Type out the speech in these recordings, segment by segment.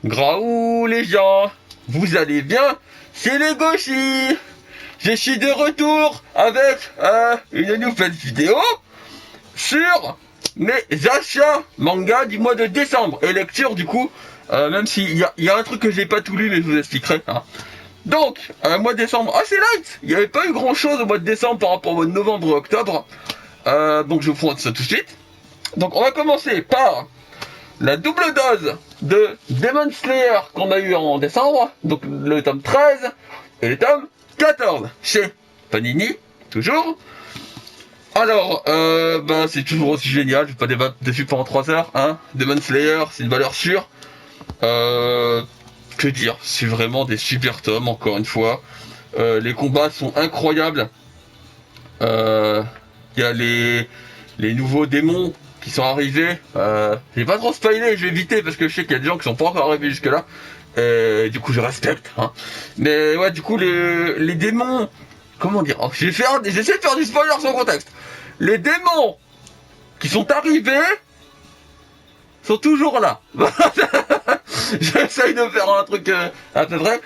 Graou les gens, vous allez bien? C'est les Goshi. Je suis de retour avec une nouvelle vidéo sur mes achats manga du mois de décembre et lecture du coup, même s'il y a un truc que j'ai pas tout lu mais je vous expliquerai. Hein. Donc, mois de décembre assez light, il n'y avait pas eu grand chose au mois de décembre par rapport au mois de novembre et octobre, donc je vous montre ça tout de suite. Donc on va commencer par la double dose de Demon Slayer qu'on a eu en décembre, donc le tome 13 et le tome 14 chez Panini, toujours. Alors, c'est toujours aussi génial, je vais pas débattre dessus pendant 3 heures, hein. Demon Slayer, c'est une valeur sûre. Que dire, c'est vraiment des super tomes, encore une fois. Les combats sont incroyables. Il y a les nouveaux démons qui sont arrivés. Je vais pas trop spoiler, je vais éviter parce que je sais qu'il y a des gens qui sont pas encore arrivés jusque là. Du coup je respecte. Hein. Mais ouais, du coup les démons, comment dire, j'essaie de faire du spoiler sans contexte. Les démons qui sont arrivés sont toujours là. J'essaye de faire un truc à peu près.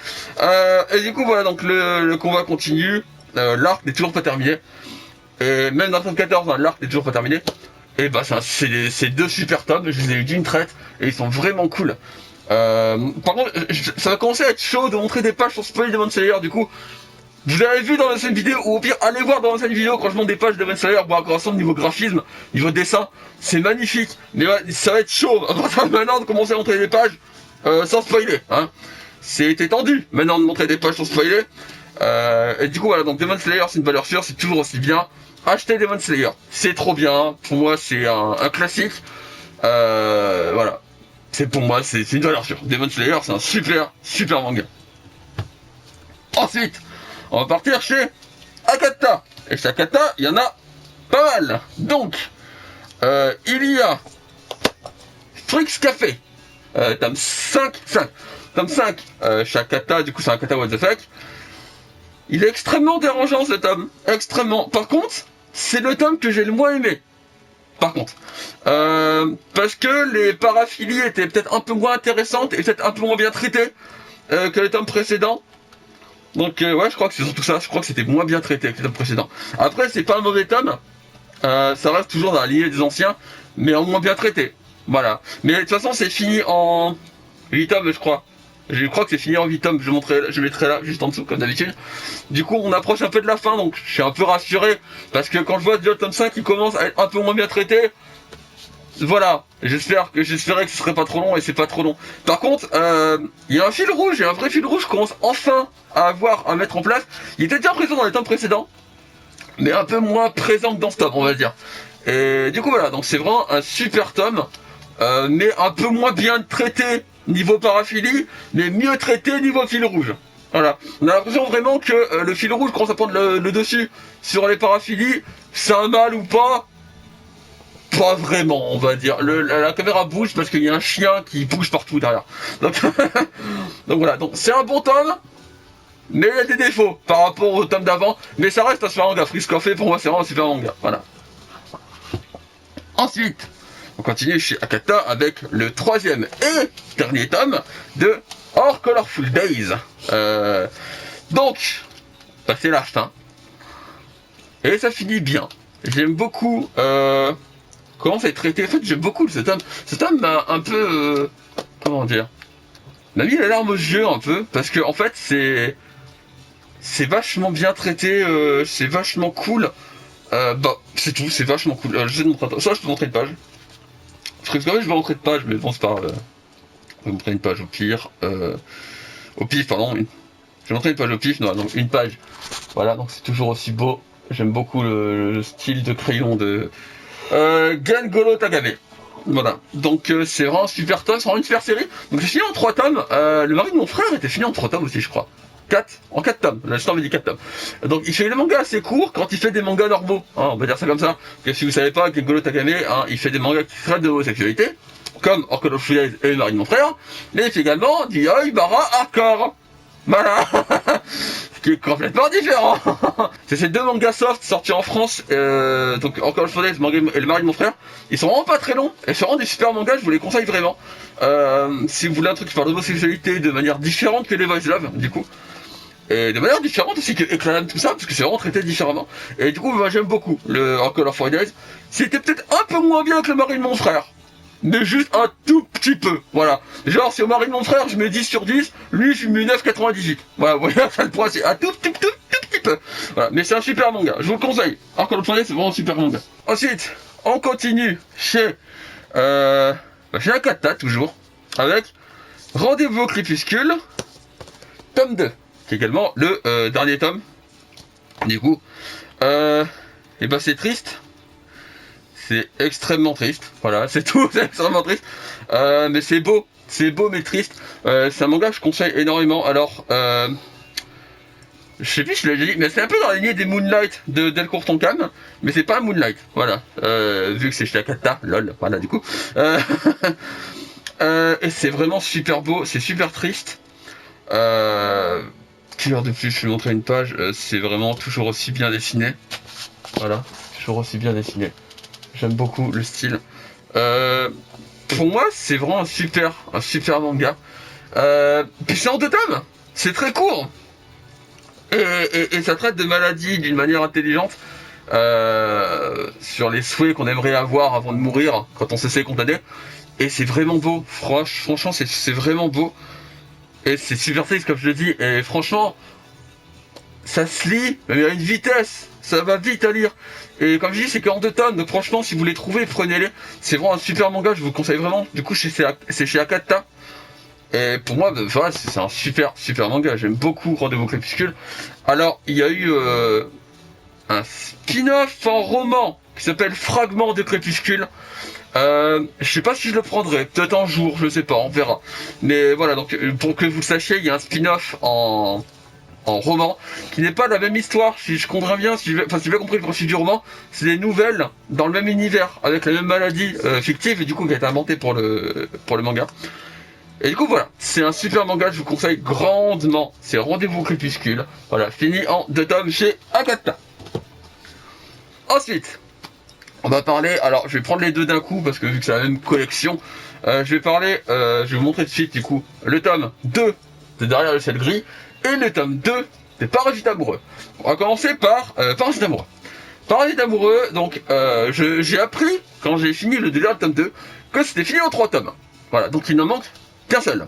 Et du coup voilà, donc le combat continue. L'arc n'est toujours pas terminé. Et même dans le tome 14, hein, l'arc n'est toujours pas terminé. Et bah c'est deux super tomes, je les ai eu d'une traite et ils sont vraiment cool. Par contre, ça va commencer à être chaud de montrer des pages sur Spoil Demon Slayer. Du coup, vous avez vu dans l'ancienne vidéo, ou au pire, allez voir dans l'ancienne vidéo quand je montre des pages de Demon Slayer, bon, à correspondre niveau graphisme, niveau dessin, c'est magnifique. Mais ouais, ça va être chaud à partir de maintenant de commencer à montrer des pages sans spoiler. Hein. C'est tendu maintenant de montrer des pages sans spoiler. Et du coup, voilà, donc Demon Slayer, c'est une valeur sûre, c'est toujours aussi bien. Achetez Demon Slayer, c'est trop bien. Pour moi, c'est un classique. Voilà. Pour moi, c'est une valeur sûre. Demon Slayer, c'est un super manga. Ensuite, on va partir chez Akata. Et chez Akata, il y en a pas mal. Donc, il y a Strix Café. Tome 5. Tome 5, chez Akata, du coup, c'est Akata What the fuck. Il est extrêmement dérangeant ce tome. Extrêmement. Par contre, c'est le tome que j'ai le moins aimé. Par contre. Parce que les paraphilies étaient peut-être un peu moins intéressantes et peut-être un peu moins bien traitées que les tomes précédents. Donc ouais, je crois que c'est surtout ça. Je crois que c'était moins bien traité que les tomes précédents. Après, c'est pas un mauvais tome. Ça reste toujours dans la lignée des anciens, mais en moins bien traité. Voilà. Mais de toute façon, c'est fini en 8 tomes, je crois. Je crois que c'est fini en 8 tomes, je mettrai là, juste en dessous, comme d'habitude. Du coup, on approche un peu de la fin, donc je suis un peu rassuré, parce que quand je vois déjà le tome 5 qui commence à être un peu moins bien traité, voilà, j'espérais que ce serait pas trop long, et c'est pas trop long. Par contre, il y a un fil rouge, et un vrai fil rouge commence enfin à mettre en place. Il était déjà présent dans les tomes précédents, mais un peu moins présent que dans ce tome, on va dire. Et du coup, voilà, donc c'est vraiment un super tome, mais un peu moins bien traité niveau paraphilie, mais mieux traité niveau fil rouge. Voilà. On a l'impression vraiment que le fil rouge commence à prendre le dessus sur les paraphilies. C'est un mal ou pas? Pas vraiment, on va dire. La caméra bouge parce qu'il y a un chien qui bouge partout derrière. Donc, donc voilà, donc c'est un bon tome, mais il y a des défauts par rapport au tome d'avant. Mais ça reste un super manga. Freeze Café, pour moi, c'est vraiment un super manga. Voilà. Ensuite, on continue chez Akata avec le 3e et dernier tome de Our Colorful Days. Donc, c'est la fin. Et ça finit bien. J'aime beaucoup comment c'est traité. En fait, j'aime beaucoup ce tome. Ce tome m'a un peu... comment dire, m'a mis la larme aux yeux un peu. Parce que en fait, c'est vachement bien traité. C'est vachement cool. C'est tout. C'est vachement cool. Je vais te montrer ça, je peux montrer une page. Parce que quand même, je vais montrer une page, mais bon, c'est pas... je vais montrer une page au pire. Au pif, pardon. Je vais montrer une page au pif, non, donc une page. Voilà, donc c'est toujours aussi beau. J'aime beaucoup le style de crayon de Gengoro Tagame. Voilà, donc c'est vraiment un super tome, c'est vraiment une super série. Donc j'ai fini en 3 tomes. Le mari de mon frère était fini en 3 tomes aussi, je crois. 4 en 4 tomes, là je t'en ai dit 4 tomes. Donc il fait des mangas assez courts quand il fait des mangas normaux, hein, on va dire ça comme ça. Parce que si vous savez pas, Gengoro Tagame, hein, il fait des mangas qui traitent de homosexualité, comme Our Colorful Days et le mari de mon frère, mais il fait également du Yoi-Bara Hardcore. Voilà. Ce qui est complètement différent. C'est ces 2 mangas soft sortis en France, donc encore une fois, et le mari de mon frère. Ils sont vraiment pas très longs, et c'est vraiment des super mangas, je vous les conseille vraiment. Si vous voulez un truc qui parle d'homosexualité de manière différente que les Voice Love, du coup. Et de manière différente aussi que Eclalam, tout ça, parce que c'est vraiment traité différemment. Et du coup, moi j'aime beaucoup le Color Fridays. C'était peut-être un peu moins bien que le mari de mon frère. Mais juste un tout petit peu, voilà. Genre, si au mari de mon frère, je mets 10 sur 10, lui, je lui mets 9,98. Voilà, vous voyez, ça le point, c'est un tout petit peu. Voilà, mais c'est un super manga, je vous le conseille. Alors, Color Fridays, c'est vraiment un super manga. Ensuite, on continue chez Akata, toujours, avec Rendez-vous au crépuscule, tome 2, qui est également le dernier tome. Du coup, et ben c'est triste. C'est extrêmement triste. Voilà, c'est tout, c'est extrêmement triste. Mais c'est beau mais triste. C'est un manga que je conseille énormément. Alors, je sais plus si je l'ai déjà dit, mais c'est un peu dans la lignée des Moonlight de Delcourt Tonkam, mais c'est pas Moonlight, voilà. Vu que c'est chez Akata, lol, voilà du coup. Et c'est vraiment super beau, c'est super triste. Quelle heure de plus, je vais vous montrer une page, c'est vraiment toujours aussi bien dessiné. Voilà, toujours aussi bien dessiné. J'aime beaucoup le style. Pour moi, c'est vraiment un super manga. Puis c'est en 2 tomes, c'est très court. Et ça traite de maladies d'une manière intelligente. Sur les souhaits qu'on aimerait avoir avant de mourir, quand on se sait condamner. Et c'est vraiment beau, franchement c'est vraiment beau. Et c'est super triste comme je le dis. Et franchement, ça se lit, mais à une vitesse. Ça va vite à lire. Et comme je dis, c'est qu'en 2 tomes. Donc franchement, si vous les trouvez, prenez-les. C'est vraiment un super manga, je vous le conseille vraiment. Du coup, c'est chez Akata. Et pour moi, voilà, c'est un super manga. J'aime beaucoup Rendez-vous au crépuscule. Alors, il y a eu un spin-off en roman qui s'appelle Fragment de crépuscule. Je sais pas si je le prendrai, peut-être un jour, je sais pas, on verra. Mais voilà, donc pour que vous le sachiez, il y a un spin-off en roman qui n'est pas la même histoire, si je comprends bien, si j'ai bien compris le principe du roman, c'est des nouvelles dans le même univers, avec la même maladie fictive, et du coup qui a été inventée pour le manga. Et du coup voilà, c'est un super manga, je vous conseille grandement. C'est Rendez-vous au crépuscule. Voilà, fini en 2 tomes chez Akata. Ensuite, on va parler, alors je vais prendre les deux d'un coup parce que vu que c'est la même collection, je vais vous montrer de suite du coup le tome 2 de Derrière le ciel gris et le tome 2 des Parasites amoureux. On va commencer par Parasites amoureux. Parasites amoureux, donc j'ai appris quand j'ai fini le délire tome 2 que c'était fini en 3 tomes. Voilà, donc il n'en manque qu'un seul.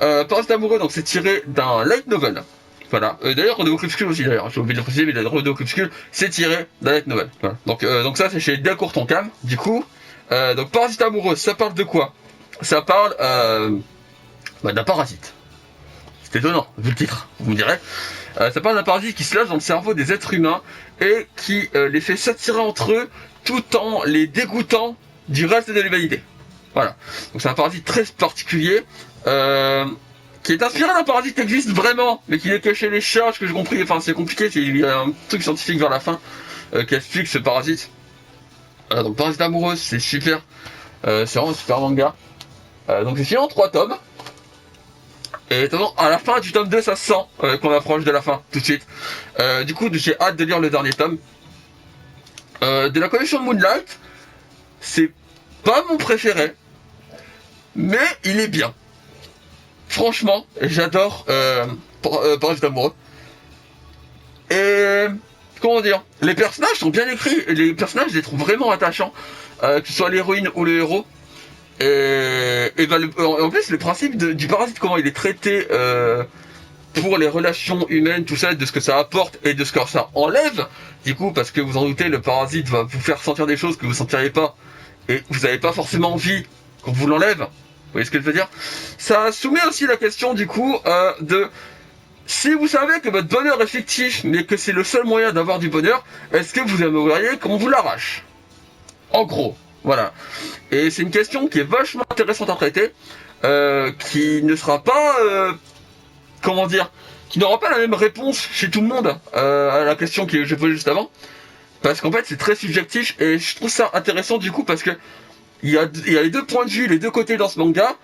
Parasites amoureux, donc c'est tiré d'un light novel. Voilà. D'ailleurs, Rendez-vous au crépuscule aussi, d'ailleurs. J'ai oublié de le préciser, mais le Rendez-vous au crépuscule, c'est tiré d'un light novel. Voilà. Donc ça, c'est chez Delcourt Tonkam. Du coup, donc Parasite amoureux, ça parle de quoi? Ça parle d'un parasite. C'est étonnant, vu le titre, vous me direz. Ça parle d'un parasite qui se lâche dans le cerveau des êtres humains et qui les fait s'attirer entre eux tout en les dégoûtant du reste de l'humanité. Voilà. Donc c'est un parasite très particulier. Qui est inspiré d'un parasite qui existe vraiment, mais qui n'est que chez les chats, ce que j'ai compris. Enfin, c'est compliqué, il y a un truc scientifique vers la fin qui explique ce parasite. Donc, Parasite amoureux, c'est super. C'est vraiment un super manga. Donc, c'est fini en 3 tomes. Et étonnant, à la fin du tome 2, ça se sent qu'on approche de la fin, tout de suite. Du coup, j'ai hâte de lire le dernier tome. De la collection Moonlight, c'est pas mon préféré, mais il est bien. Franchement, j'adore Parasite amoureux. Et comment dire, les personnages sont bien écrits. Les personnages, je les trouve vraiment attachants, que ce soit l'héroïne ou le héros. Et en plus, le principe du parasite, comment il est traité pour les relations humaines, tout ça, de ce que ça apporte et de ce que ça enlève. Du coup, parce que vous en doutez, le parasite va vous faire sentir des choses que vous ne sentiriez pas, et vous n'avez pas forcément envie qu'on vous l'enlève. Vous voyez ce que je veux dire? Ça soumet aussi la question du coup de si vous savez que votre bonheur est fictif mais que c'est le seul moyen d'avoir du bonheur, est-ce que vous aimeriez qu'on vous l'arrache? En gros, voilà. Et c'est une question qui est vachement intéressante à traiter, qui ne sera pas, comment dire, qui n'aura pas la même réponse chez tout le monde à la question que j'ai posée juste avant, parce qu'en fait c'est très subjectif et je trouve ça intéressant du coup parce que il y a les deux points de vue, les deux côtés dans ce manga,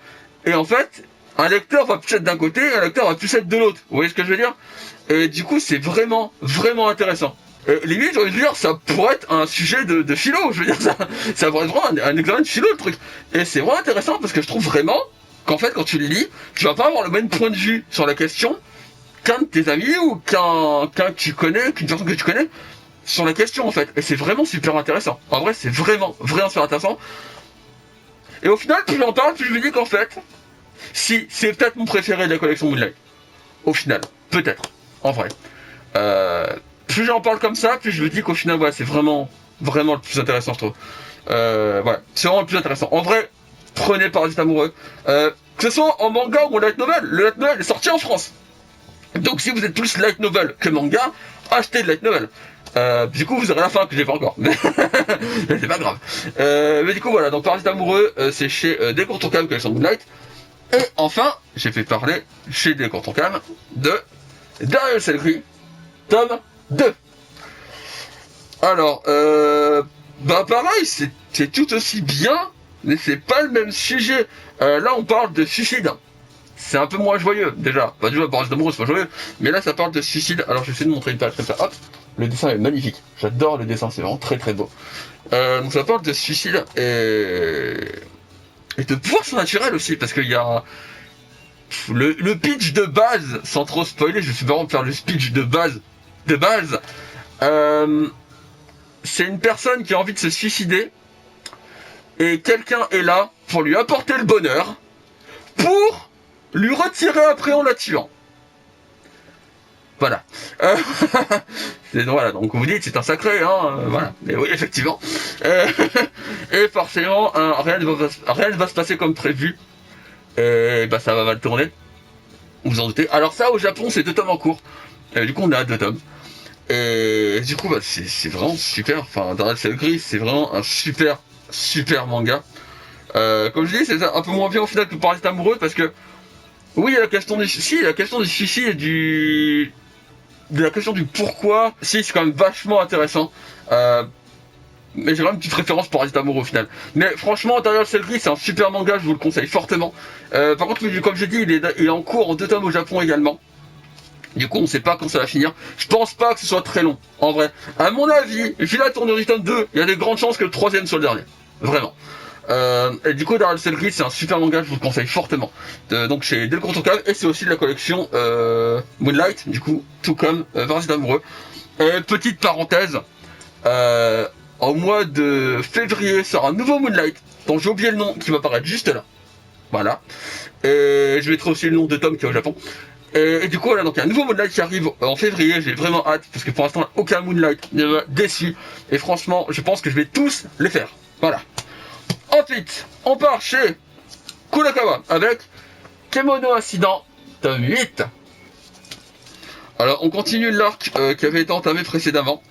et en fait, un lecteur va plus être d'un côté, un lecteur va plus être de l'autre. Vous voyez ce que je veux dire? Et du coup, c'est vraiment intéressant. Limite, j'ai envie de dire, ça pourrait être un sujet de philo, je veux dire, ça pourrait être vraiment un examen de philo, le truc. Et c'est vraiment intéressant parce que je trouve vraiment qu'en fait, quand tu le lis, tu vas pas avoir le même point de vue sur la question qu'un de tes amis ou qu'un que tu connais, qu'une personne que tu connais sur la question en fait. Et c'est vraiment super intéressant. En vrai, c'est vraiment super intéressant. Et au final, plus j'en parle, plus je me dis qu'en fait, si c'est peut-être mon préféré de la collection Moonlight. Au final, peut-être, en vrai. Plus j'en parle comme ça, plus je me dis qu'au final, voilà, c'est vraiment le plus intéressant, je trouve. Voilà, c'est vraiment le plus intéressant. En vrai, prenez Parasite amoureux. Que ce soit en manga ou en light novel, le light novel est sorti en France. Donc si vous êtes plus light novel que manga, achetez le light novel. Du coup vous aurez la fin que j'ai pas encore. Mais c'est pas grave. Mais du coup voilà, donc Parasite amoureux, c'est chez Delcourt Tonkam collection Moonlight. Et enfin, j'ai fait parler chez Delcourt Tonkam de Derrière le ciel gris, tome 2. Alors, bah pareil, c'est tout aussi bien, mais c'est pas le même sujet. Là on parle de suicide. C'est un peu moins joyeux, déjà. Bah, déjà, Parasite amoureux, c'est pas joyeux. Mais là, ça parle de suicide. Alors, je vais essayer de montrer une page comme ça. Hop. Le dessin est magnifique. J'adore le dessin. C'est vraiment très, très beau. Donc, ça parle de suicide et de pouvoir surnaturel aussi. Parce qu'il y a le pitch de base, sans trop spoiler, je suis vraiment faire le speech de base. C'est une personne qui a envie de se suicider. Et quelqu'un est là pour lui apporter le bonheur. Pour lui retirer après en la tuant. Voilà. Voilà, donc vous dites c'est un sacré, hein, voilà. Mais oui, effectivement. Et forcément, rien ne va se passer comme prévu. Et bah ça va mal tourner. Vous en doutez. Alors ça, au Japon, c'est 2 tomes en cours. Et du coup, on est à 2 tomes. Et du coup, bah, c'est vraiment super. Enfin, Derrière le ciel gris, c'est vraiment un super manga. Comme je dis, c'est un peu moins bien au final que Parasite amoureux parce que oui, il y a la question du suicide et de la question du pourquoi. Si, c'est quand même vachement intéressant. Mais j'ai vraiment une petite préférence pour Parasite amoureux au final. Mais franchement, Derrière le ciel gris, c'est un super manga, je vous le conseille fortement. Par contre, comme j'ai dit, il est en cours en 2 tomes au Japon également. Du coup, on sait pas quand ça va finir. Je pense pas que ce soit très long, en vrai. À mon avis, vu la tournure du tome 2, il y a des grandes chances que le 3ème soit le dernier. Vraiment. Et du coup, Derrière le ciel gris, c'est un super manga, je vous le conseille fortement. Donc chez Delcourt Tonkam, et c'est aussi de la collection Moonlight, du coup, tout comme Parasite amoureux. Et petite parenthèse, au mois de février sort un nouveau Moonlight, dont j'ai oublié le nom, qui va apparaître juste là. Voilà. Et je mettrai aussi le nom de Tom qui est au Japon. Et du coup, voilà, donc il y a un nouveau Moonlight qui arrive en février, j'ai vraiment hâte, parce que pour l'instant, aucun Moonlight ne m'a déçu. Et franchement, je pense que je vais tous les faire. Voilà. Ensuite, on part chez Kurokawa avec Kemono Incident, tome 8. Alors, on continue l'arc qui avait été entamé précédemment.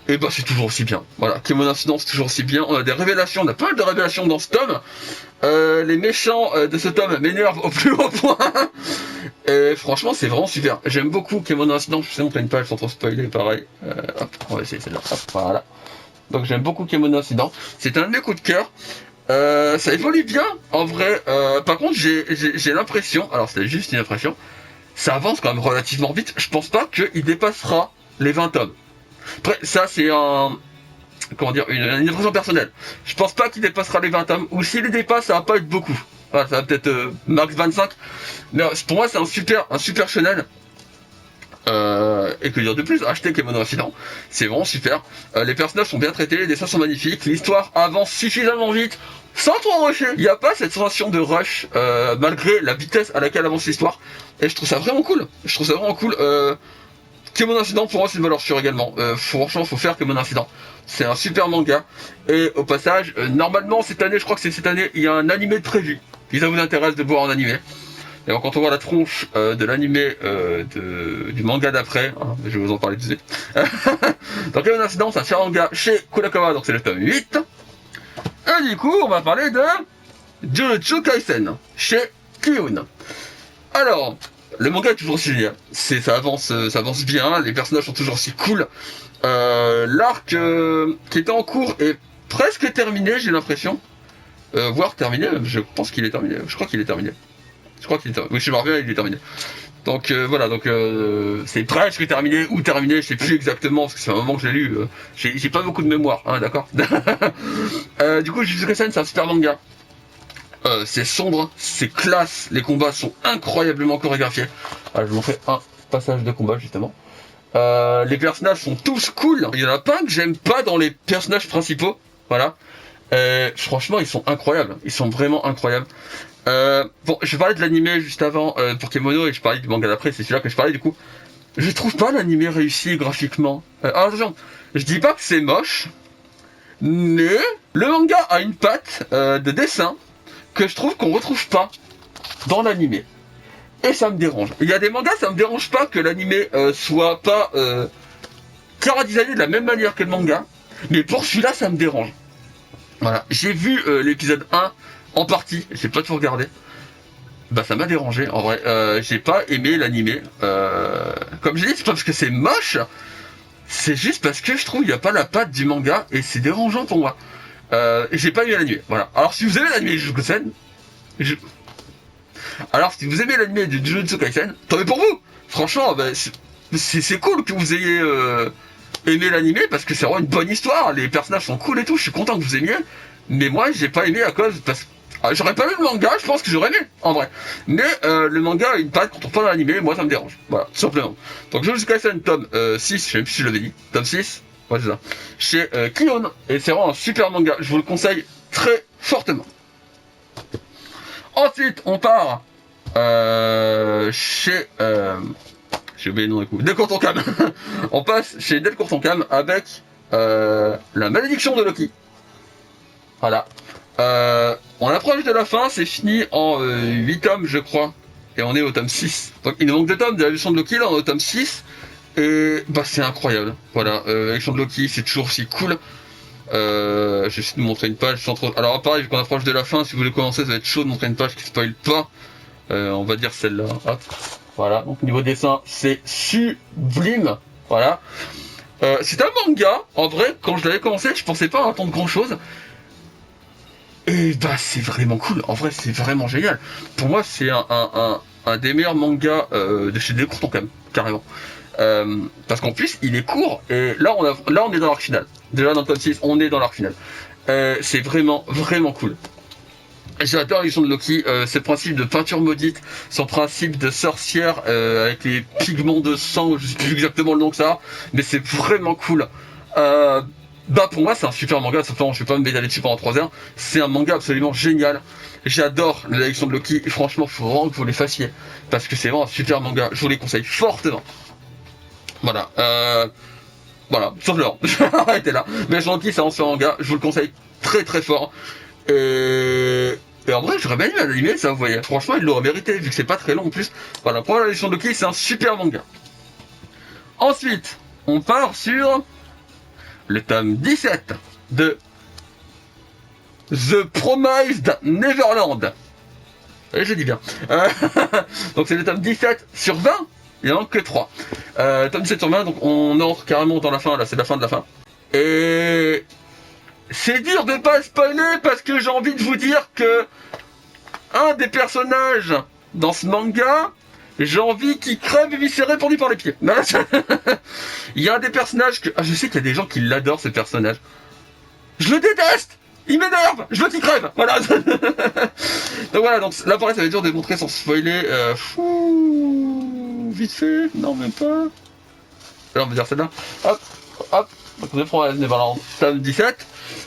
Et bah, c'est toujours aussi bien. Voilà, Kemono Incident, c'est toujours aussi bien. On a des révélations, on a pas mal de révélations dans ce tome. Les méchants de ce tome m'énervent au plus haut point. Et franchement, c'est vraiment super. J'aime beaucoup Kemono Incident. Je sais, on fait une page sans trop spoiler, pareil. Hop, on va essayer celle-là. Hop, voilà. Donc, j'aime beaucoup Kemono Incident. C'est un de mes coups de cœur. Ça évolue bien, en vrai. Par contre, j'ai l'impression, alors c'est juste une impression, ça avance quand même relativement vite. Je pense pas qu'il dépassera les 20 tomes. Après, ça c'est une impression personnelle. Je pense pas qu'il dépassera les 20 tomes, ou s'il les dépasse, ça va pas être beaucoup. Voilà, ça va peut-être max 25. Mais pour moi, c'est un super shonen. Et que dire de plus, acheter Kemono Incident, c'est vraiment super. Les personnages sont bien traités, les dessins sont magnifiques, l'histoire avance suffisamment vite, sans trop rusher. Il n'y a pas cette sensation de rush, malgré la vitesse à laquelle avance l'histoire. Et je trouve ça vraiment cool. Kemono Incident, pour moi, c'est une valeur sûre également. Franchement, faut faire Kemono Incident. C'est un super manga. Et au passage, normalement, cette année, je crois que c'est cette année, il y a un animé de prévu. Si ça vous intéresse de voir en animé. Et quand on voit la tronche de l'animé du manga d'après, hein, je vais vous en parler tout de suite. Donc il y a un incident, c'est un manga chez Kurokawa, donc c'est le tome 8. Et du coup, on va parler de Jujutsu Kaisen, chez Kiyun. Alors, le manga est toujours aussi génial. Ça avance bien, les personnages sont toujours aussi cool. L'arc qui était en cours est presque terminé, j'ai l'impression. Voire terminé, je pense qu'il est terminé, je crois qu'il est terminé. Oui, je me rappelle, il est terminé. Donc voilà, donc c'est presque terminé ou terminé, je sais plus exactement parce que c'est un moment que j'ai lu. J'ai pas beaucoup de mémoire, hein, d'accord. Du coup, Jujutsu Kaisen, c'est un super manga. C'est sombre, c'est classe, les combats sont incroyablement chorégraphiés. Je vous montrer un passage de combat justement. Les personnages sont tous cool. Il y en a pas un que j'aime pas dans les personnages principaux. Voilà. Franchement, ils sont incroyables. Ils sont vraiment incroyables. Bon, je parlais de l'animé juste avant pour Kemono et je parlais du manga d'après. C'est celui-là que je parlais du coup. Je trouve pas l'animé réussi graphiquement. Attention, je dis pas que c'est moche, mais le manga a une patte de dessin que je trouve qu'on retrouve pas dans l'animé. Et ça me dérange. Il y a des mangas, ça me dérange pas que l'animé soit pas chara-designé de la même manière que le manga, mais pour celui-là, ça me dérange. Voilà, j'ai vu l'épisode 1 en partie, j'ai pas tout regardé. Bah ça m'a dérangé, en vrai. J'ai pas aimé l'animé. Comme je dis, c'est pas parce que c'est moche, c'est juste parce que je trouve qu'il n'y a pas la patte du manga et c'est dérangeant pour moi. J'ai pas aimé l'animé, voilà. Alors si vous aimez l'animé de Jujutsu Kaisen, alors si vous aimez l'animé de Jujutsu Kaisen, tant mieux pour vous. Franchement, bah, c'est cool que vous ayez aimé l'animé parce que c'est vraiment une bonne histoire. Les personnages sont cool et tout. Je suis content que vous aimiez. Mais moi, j'ai pas aimé à cause parce que j'aurais pas lu le manga, je pense que j'aurais aimé, en vrai. Mais le manga a une patte qu'on trouve pas dans l'animé, moi ça me dérange. Voilà, tout simplement. Donc Jujutsu Kaisen tome 6, je sais même plus si je l'avais dit, tome 6, ouais c'est ça, chez Kion, et c'est vraiment un super manga, je vous le conseille très fortement. Ensuite, on part chez... j'ai oublié le nom du coup, Delcourt Tonkam. On passe chez Delcourt Tonkam avec la malédiction de Loki. Voilà. On approche de la fin, c'est fini en 8 tomes je crois, et on est au tome 6. Donc il nous manque 2 tomes de la leçon de Loki, là on est au tome 6, et bah c'est incroyable. Voilà, la leçon de Loki c'est toujours aussi cool. Je vais essayer de vous montrer une page sans trop... Alors pareil, vu qu'on approche de la fin, si vous voulez commencer ça va être chaud de montrer une page qui spoil pas. On va dire celle-là, hop. Voilà, donc niveau dessin c'est sublime, voilà. C'est un manga, en vrai quand je l'avais commencé je pensais pas attendre grand chose. Et bah c'est vraiment cool, en vrai c'est vraiment génial. Pour moi c'est un des meilleurs mangas de chez Delcourt Tonkam, carrément. Parce qu'en plus il est court, et là on est dans l'arc final. Déjà dans le tome 6, on est dans l'arc final. C'est vraiment cool. J'adore l'édition de Loki, ce principe de peinture maudite, son principe de sorcière avec les pigments de sang, je sais plus exactement le nom que ça a, mais c'est vraiment cool. Bah pour moi c'est un super manga, simplement je vais pas me m'étaler dessus pendant 3 heures, c'est un manga absolument génial, j'adore l'élection de Loki, et franchement faut vraiment que vous les fassiez, parce que c'est vraiment un super manga, je vous les conseille fortement. Voilà, voilà, sauf l'heure, arrêtez là, mais Loki c'est un super manga, je vous le conseille très fort, et en vrai j'aurais bien aimé l'animé ça vous voyez, franchement il l'aurait mérité, vu que c'est pas très long en plus. Voilà, pour l'élection de Loki c'est un super manga. Ensuite, on part sur... le tome 17 de The Promised Neverland. Oui, je dis bien. Donc c'est le tome 17 sur 20. Il n'y en a que 3. Tome 17 sur 20, donc on entre carrément dans la fin, là c'est la fin de la fin. Et c'est dur de pas spoiler parce que j'ai envie de vous dire que un des personnages dans ce manga, j'ai envie qu'il crève éviscéré pendu par les pieds. Il y a un des personnages que... je sais qu'il y a des gens qui l'adorent, ce personnage. Je le déteste. Il m'énerve. Je veux qu'il crève. Voilà. Donc voilà, donc là pareil ça va être dur de montrer sans spoiler. Vite fait. Non, même pas. Là on va dire celle-là. Hop. Donc on prend Neverland. Tome 17.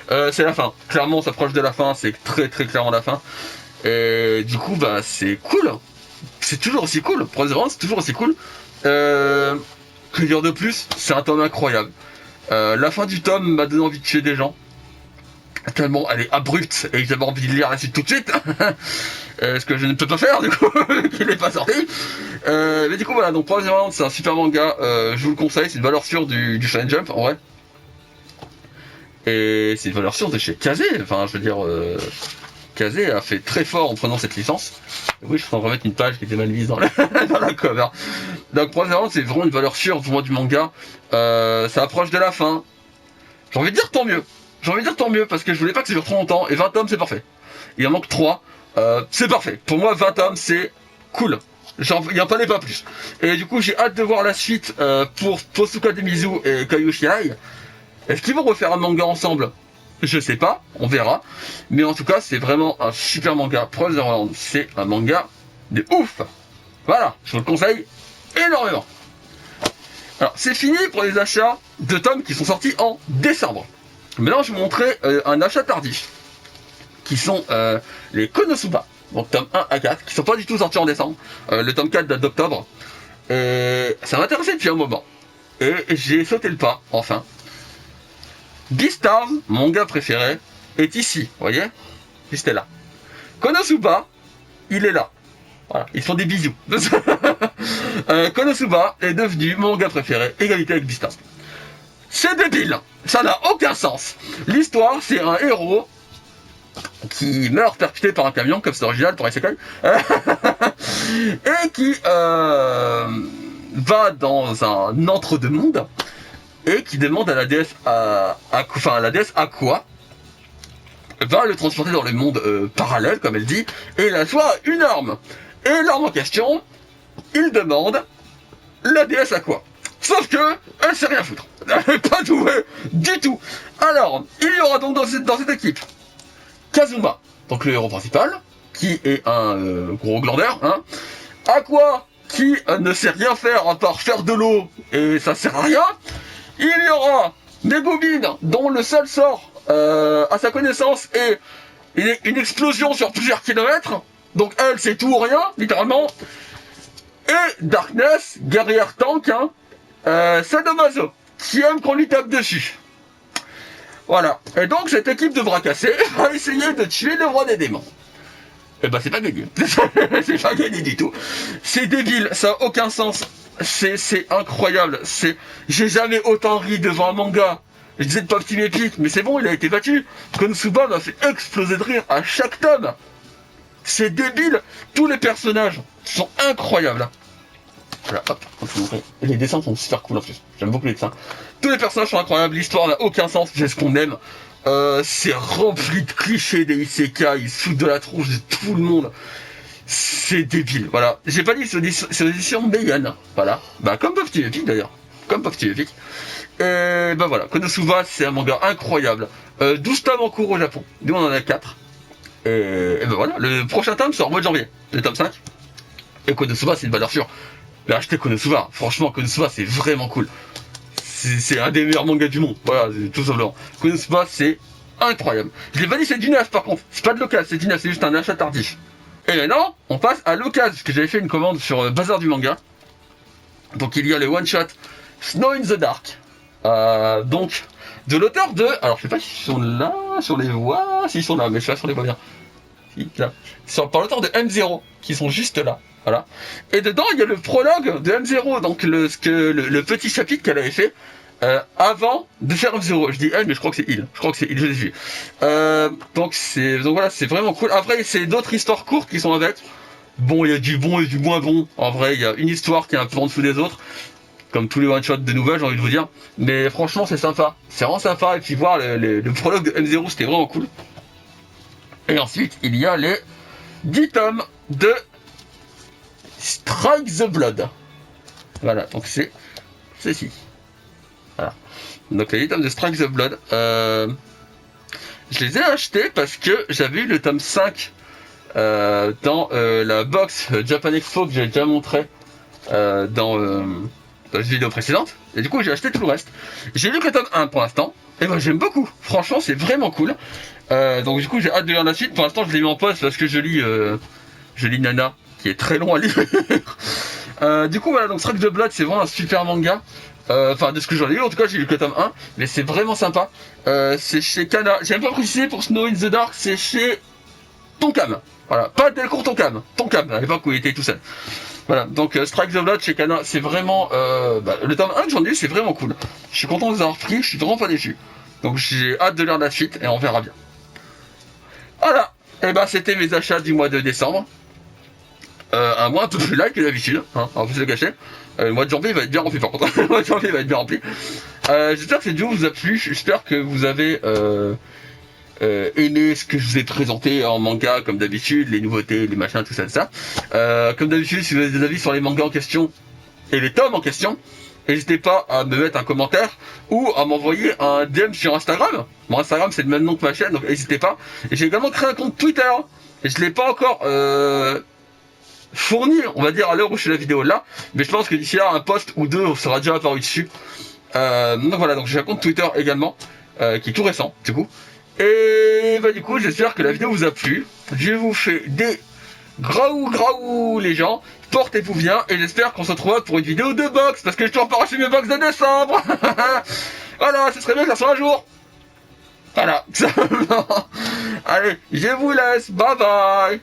C'est la fin. Clairement on s'approche de la fin. C'est très clairement la fin. Et du coup bah c'est cool. C'est toujours aussi cool, c'est toujours aussi cool. Que dire de plus, c'est un tome incroyable. La fin du tome m'a donné envie de tuer des gens. Tellement elle est abrupte et j'avais envie de lire la suite tout de suite. Ce que je ne peux pas faire du coup, qu'il n'est pas sorti. Mais du coup voilà, donc Promised c'est un super manga, je vous le conseille, c'est une valeur sûre du Shonen Jump en vrai. Et c'est une valeur sûre de chez Kazé, enfin je veux dire... Kazé a fait très fort en prenant cette licence. Oui, je suis en train de remettre une page qui était mal mise dans la cover. Donc, premièrement, c'est vraiment une valeur sûre pour moi du manga. Ça approche de la fin. J'ai envie de dire tant mieux. Parce que je voulais pas que ça dure trop longtemps. Et 20 tomes, c'est parfait. Il en manque 3. C'est parfait. Pour moi, 20 tomes, c'est cool. Il n'y en fallait pas plus. Et du coup, j'ai hâte de voir la suite pour Posuka Demizu et Kayushi Ai. Est-ce qu'ils vont refaire un manga ensemble ? je sais pas, on verra. Mais en tout cas, c'est vraiment un super manga. Promise Neverland, c'est un manga de ouf. Voilà, je vous le conseille énormément. Alors, c'est fini pour les achats de tomes qui sont sortis en décembre. Maintenant, je vais vous montrer un achat tardif, qui sont les Konosuba, donc tome 1 à 4, qui sont pas du tout sortis en décembre. Le tome 4 date d'octobre. Et ça m'intéressait depuis un moment. Et j'ai sauté le pas, enfin. Beastars, mon gars préféré, est ici, vous voyez? Juste là. Konosuba, il est là. Voilà, ils font des bisous. Konosuba est devenu mon gars préféré, égalité avec Beastars. C'est débile, ça n'a aucun sens. L'histoire, c'est un héros qui meurt percuté par un camion, comme c'est original pour Isekai, et qui va dans un entre-deux-mondes et qui demande à la déesse Aqua va le transporter dans le monde parallèle, comme elle dit, et il a soit une arme. Et l'arme en question, il demande la déesse Aqua. Sauf que elle sait rien foutre. Elle n'est pas douée du tout. Alors, il y aura donc dans cette équipe Kazuma, donc le héros principal, qui est un gros glandeur, hein. Aqua, qui ne sait rien faire à part faire de l'eau, et ça sert à rien. Il y aura Megumi, dont le seul sort à sa connaissance est une explosion sur plusieurs kilomètres. Donc elle, c'est tout ou rien, littéralement. Et Darkness, guerrière tank, hein, Sadomaso, qui aime qu'on lui tape dessus. Voilà. Et donc cette équipe de bras cassés va essayer de tuer le roi des démons. Et ben c'est pas gagné. C'est pas gagné du tout. C'est débile, ça a aucun sens. C'est incroyable. J'ai jamais autant ri devant un manga. Je disais de pas petit épique, mais c'est bon, il a été battu. Konosuba m'a fait exploser de rire à chaque tome. C'est débile. Tous les personnages sont incroyables. Voilà, hop, les dessins sont super cool en plus. J'aime beaucoup les dessins. Tous les personnages sont incroyables, l'histoire n'a aucun sens, c'est ce qu'on aime. C'est rempli de clichés des isekai, ils se foutent de la tronche de tout le monde. C'est débile, voilà. J'ai pas dit c'est l'édition Meian, voilà. Bah comme Pop TV Epic d'ailleurs. Comme Pop TV Epic. Et bah voilà, Konosuba c'est un manga incroyable. 12 tomes en cours au Japon, nous on en a 4. Et bah voilà, le prochain tome sort au mois de janvier, le tome 5. Et Konosuba c'est une valeur sûre. Mais achetez Konosuba, franchement Konosuba c'est vraiment cool. C'est un des meilleurs mangas du monde, voilà, tout simplement. Konosuba c'est incroyable. Je l'ai pas dit c'est du neuf par contre, c'est pas de l'occasion, c'est du neuf, c'est juste un achat tardif. Et maintenant, on passe à l'occasion, parce que j'avais fait une commande sur Bazar du Manga. Donc il y a le one shot Snow in the Dark. Donc, de l'auteur de... Alors je sais pas s'ils sont là, sur les voix, s'ils sont là, mais je sais pas si on les voit bien. Si, là. Par l'auteur de M0, qui sont juste là. Voilà. Et dedans, il y a le prologue de M0, donc le petit chapitre qu'elle avait fait avant de faire M0. Je dis elle, mais je crois que c'est il. Je crois que c'est il, je l'ai vu. Donc voilà, c'est vraiment cool. Après, c'est d'autres histoires courtes qui sont avec. Bon, il y a du bon et du moins bon. En vrai, il y a une histoire qui est un peu en dessous des autres. Comme tous les one-shots de nouvelles, j'ai envie de vous dire. Mais franchement, c'est sympa. C'est vraiment sympa. Et puis voir le prologue de M0, c'était vraiment cool. Et ensuite, il y a les 10 tomes de Strike the Blood. Voilà, donc c'est ceci. Voilà. Donc les 10 tomes de Strike the Blood. Je les ai achetés parce que j'avais eu le tome 5 dans la box Japan Expo que j'ai déjà montré dans une vidéo précédente. Et du coup j'ai acheté tout le reste. J'ai lu que le tome 1 pour l'instant. Et ben j'aime beaucoup. Franchement c'est vraiment cool. Donc du coup j'ai hâte de lire la suite. Pour l'instant je l'ai mis en pause parce que je lis Nana, qui est très long à lire. Du coup voilà, donc Strike the Blood c'est vraiment un super manga. Enfin de ce que j'en ai lu, en tout cas j'ai lu que le tome 1, mais c'est vraiment sympa. C'est chez Kana, j'ai même pas précisé pour Snow in the Dark, c'est chez Tonkam. Voilà, pas Delcourt Tonkam, à l'époque où il était tout seul. Voilà, donc Strike the Blood chez Kana, c'est vraiment... le tome 1 que j'en ai lu, c'est vraiment cool. Je suis content de vous avoir pris, je suis vraiment pas déçu. Donc j'ai hâte de lire la suite et on verra bien. Voilà, et ben c'était mes achats du mois de décembre. Un mois un peu plus light que d'habitude, hein, on va se le cacher. Le mois de janvier va être bien rempli par contre. Le mois de janvier va être bien rempli. J'espère que cette vidéo vous a plu, j'espère que vous avez aimé ce que je vous ai présenté en manga comme d'habitude, les nouveautés, les machins, tout ça. Comme d'habitude, si vous avez des avis sur les mangas en question et les tomes en question, n'hésitez pas à me mettre un commentaire ou à m'envoyer un DM sur Instagram. Mon Instagram c'est le même nom que ma chaîne, donc n'hésitez pas. Et j'ai également créé un compte Twitter. Et je ne l'ai pas encore fourni, on va dire, à l'heure où je fais la vidéo là. Mais je pense que d'ici là, un post ou deux sera déjà apparu dessus. Donc voilà, donc j'ai un compte Twitter également, qui est tout récent, du coup. Et bah du coup, j'espère que la vidéo vous a plu. Je vous fais des graou les gens. Portez-vous bien et j'espère qu'on se retrouvera pour une vidéo de box parce que je dois pas racheter mes box de décembre. Voilà, ce serait bien que ça soit un jour. Voilà. Allez, je vous laisse. Bye bye.